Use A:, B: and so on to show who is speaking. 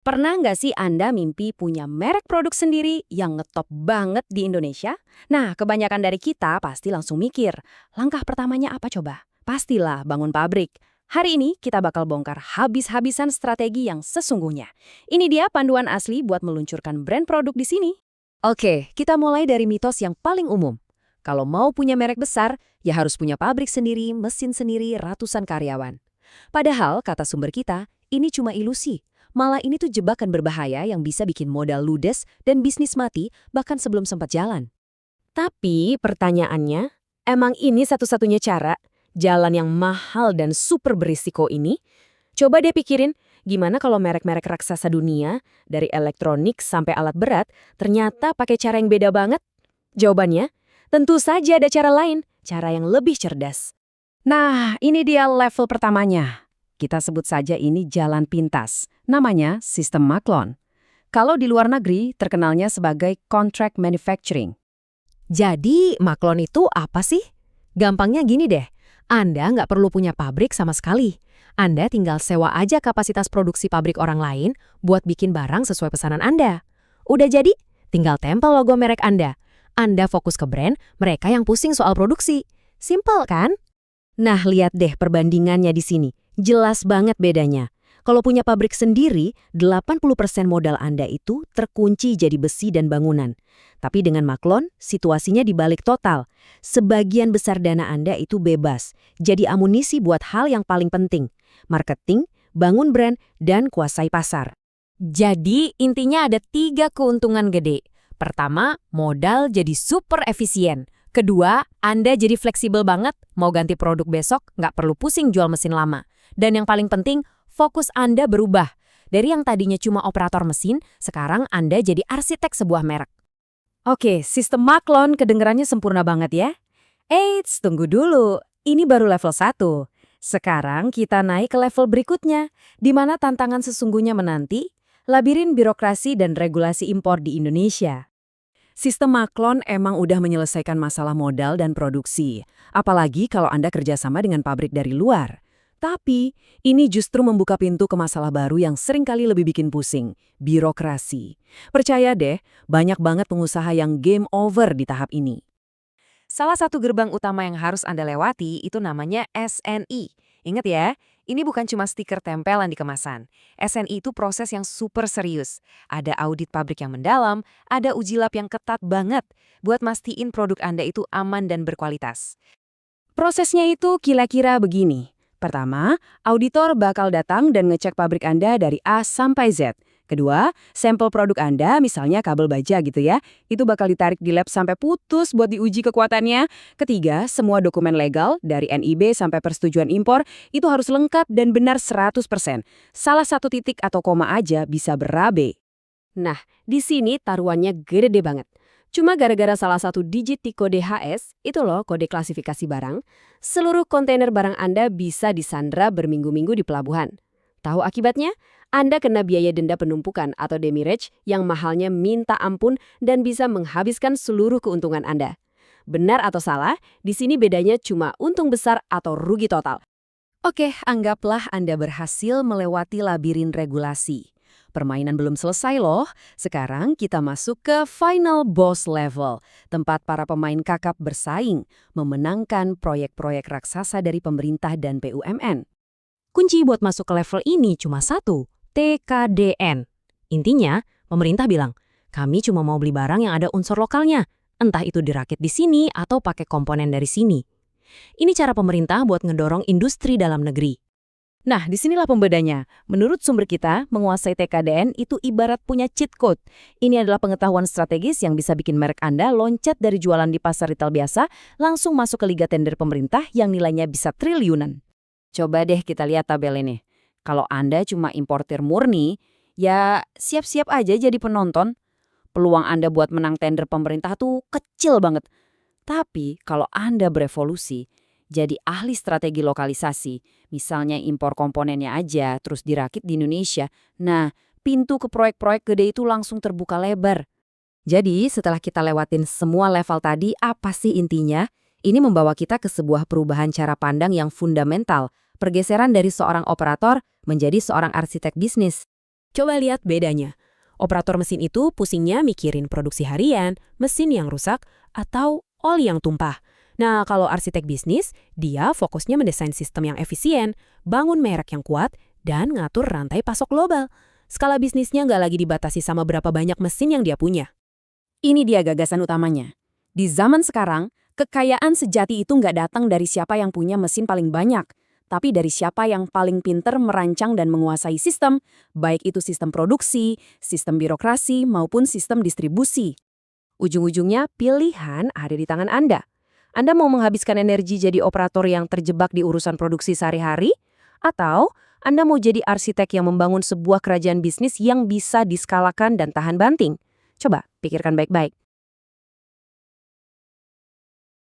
A: Pernah nggak sih Anda mimpi punya merek produk sendiri yang ngetop banget di Indonesia? Nah, kebanyakan dari kita pasti langsung mikir, langkah pertamanya apa coba? Pastilah bangun pabrik. Hari ini kita bakal bongkar habis-habisan strategi yang sesungguhnya. Ini dia panduan asli buat meluncurkan brand produk di sini.
B: Oke, kita mulai dari mitos yang paling umum. Kalau mau punya merek besar, ya harus punya pabrik sendiri, mesin sendiri, ratusan karyawan. Padahal, kata sumber kita, ini cuma ilusi. Malah ini tuh jebakan berbahaya yang bisa bikin modal ludes dan bisnis mati bahkan sebelum sempat jalan.
A: Tapi pertanyaannya, emang ini satu-satunya cara? Jalan yang mahal dan super berisiko ini? Coba deh pikirin, gimana kalau merek-merek raksasa dunia, dari elektronik sampai alat berat, ternyata pakai cara yang beda banget? Jawabannya, tentu saja ada cara lain, cara yang lebih cerdas.
C: Nah, ini dia level pertamanya. Kita sebut saja ini jalan pintas. Namanya sistem Maklon. Kalau di luar negeri, terkenalnya sebagai contract manufacturing.
B: Jadi, maklon itu apa sih? Gampangnya gini deh, Anda nggak perlu punya pabrik sama sekali. Anda tinggal sewa aja kapasitas produksi pabrik orang lain buat bikin barang sesuai pesanan Anda. Udah jadi, tinggal tempel logo merek Anda. Anda fokus ke brand, mereka yang pusing soal produksi. Simple kan?
A: Nah, lihat deh perbandingannya di sini. Jelas banget bedanya. Kalau punya pabrik sendiri, 80% modal Anda itu terkunci jadi besi dan bangunan. Tapi dengan Maklon, situasinya dibalik total. Sebagian besar dana Anda itu bebas, jadi amunisi buat hal yang paling penting. Marketing, bangun brand, dan kuasai pasar.
B: Jadi, intinya ada 3 keuntungan gede. Pertama, modal jadi super efisien. Kedua, Anda jadi fleksibel banget, mau ganti produk besok, nggak perlu pusing jual mesin lama. Dan yang paling penting, fokus Anda berubah. Dari yang tadinya cuma operator mesin, sekarang Anda jadi arsitek sebuah merek.
A: Oke, sistem Maklon kedengerannya sempurna banget ya. Eits, tunggu dulu. Ini baru level 1. Sekarang kita naik ke level berikutnya, di mana tantangan sesungguhnya menanti, labirin birokrasi dan regulasi impor di Indonesia. Sistem Maklon emang udah menyelesaikan masalah modal dan produksi, apalagi kalau Anda kerjasama dengan pabrik dari luar. Tapi, ini justru membuka pintu ke masalah baru yang seringkali lebih bikin pusing, birokrasi. Percaya deh, banyak banget pengusaha yang game over di tahap ini.
B: Salah satu gerbang utama yang harus Anda lewati itu namanya SNI. Ingat ya, ini bukan cuma stiker tempelan di kemasan. SNI itu proses yang super serius. Ada audit pabrik yang mendalam, ada uji lab yang ketat banget buat mastiin produk Anda itu aman dan berkualitas.
A: Prosesnya itu kira-kira begini. Pertama, auditor bakal datang dan ngecek pabrik Anda dari A sampai Z. Kedua, sampel produk Anda, misalnya kabel baja gitu ya, itu bakal ditarik di lab sampai putus buat diuji kekuatannya. Ketiga, semua dokumen legal, dari NIB sampai persetujuan impor, itu harus lengkap dan benar 100%. Salah satu titik atau koma aja bisa berabe. Nah, di sini taruhannya gede banget. Cuma gara-gara salah satu digit di kode HS, itu loh kode klasifikasi barang, seluruh kontainer barang Anda bisa disandra berminggu-minggu di pelabuhan. Tahu akibatnya? Anda kena biaya denda penumpukan atau demurrage yang mahalnya minta ampun dan bisa menghabiskan seluruh keuntungan Anda. Benar atau salah, di sini bedanya cuma untung besar atau rugi total. Oke, anggaplah Anda berhasil melewati labirin regulasi. Permainan belum selesai loh. Sekarang kita masuk ke final boss level, tempat para pemain kakap bersaing, memenangkan proyek-proyek raksasa dari pemerintah dan BUMN. Kunci buat masuk ke level ini cuma satu, TKDN. Intinya, pemerintah bilang, kami cuma mau beli barang yang ada unsur lokalnya, entah itu dirakit di sini atau pakai komponen dari sini. Ini cara pemerintah buat ngedorong industri dalam negeri. Nah, disinilah pembedanya. Menurut sumber kita, menguasai TKDN itu ibarat punya cheat code. Ini adalah pengetahuan strategis yang bisa bikin merek Anda loncat dari jualan di pasar retail biasa, langsung masuk ke liga tender pemerintah yang nilainya bisa triliunan. Coba deh kita lihat tabel ini. Kalau Anda cuma importir murni, ya siap-siap aja jadi penonton. Peluang Anda buat menang tender pemerintah tuh kecil banget. Tapi kalau Anda berevolusi, jadi ahli strategi lokalisasi, misalnya impor komponennya aja terus dirakit di Indonesia, nah pintu ke proyek-proyek gede itu langsung terbuka lebar. Jadi setelah kita lewatin semua level tadi, apa sih intinya? Ini membawa kita ke sebuah perubahan cara pandang yang fundamental, pergeseran dari seorang operator menjadi seorang arsitek bisnis.
B: Coba lihat bedanya. Operator mesin itu pusingnya mikirin produksi harian, mesin yang rusak, atau oli yang tumpah. Nah, kalau arsitek bisnis, dia fokusnya mendesain sistem yang efisien, bangun merek yang kuat, dan ngatur rantai pasok global. Skala bisnisnya nggak lagi dibatasi sama berapa banyak mesin yang dia punya.
C: Ini dia gagasan utamanya. Di zaman sekarang, kekayaan sejati itu nggak datang dari siapa yang punya mesin paling banyak, tapi dari siapa yang paling pinter merancang dan menguasai sistem, baik itu sistem produksi, sistem birokrasi, maupun sistem distribusi. Ujung-ujungnya pilihan ada di tangan Anda. Anda mau menghabiskan energi jadi operator yang terjebak di urusan produksi sehari-hari? Atau Anda mau jadi arsitek yang membangun sebuah kerajaan bisnis yang bisa diskalakan dan tahan banting? Coba pikirkan baik-baik.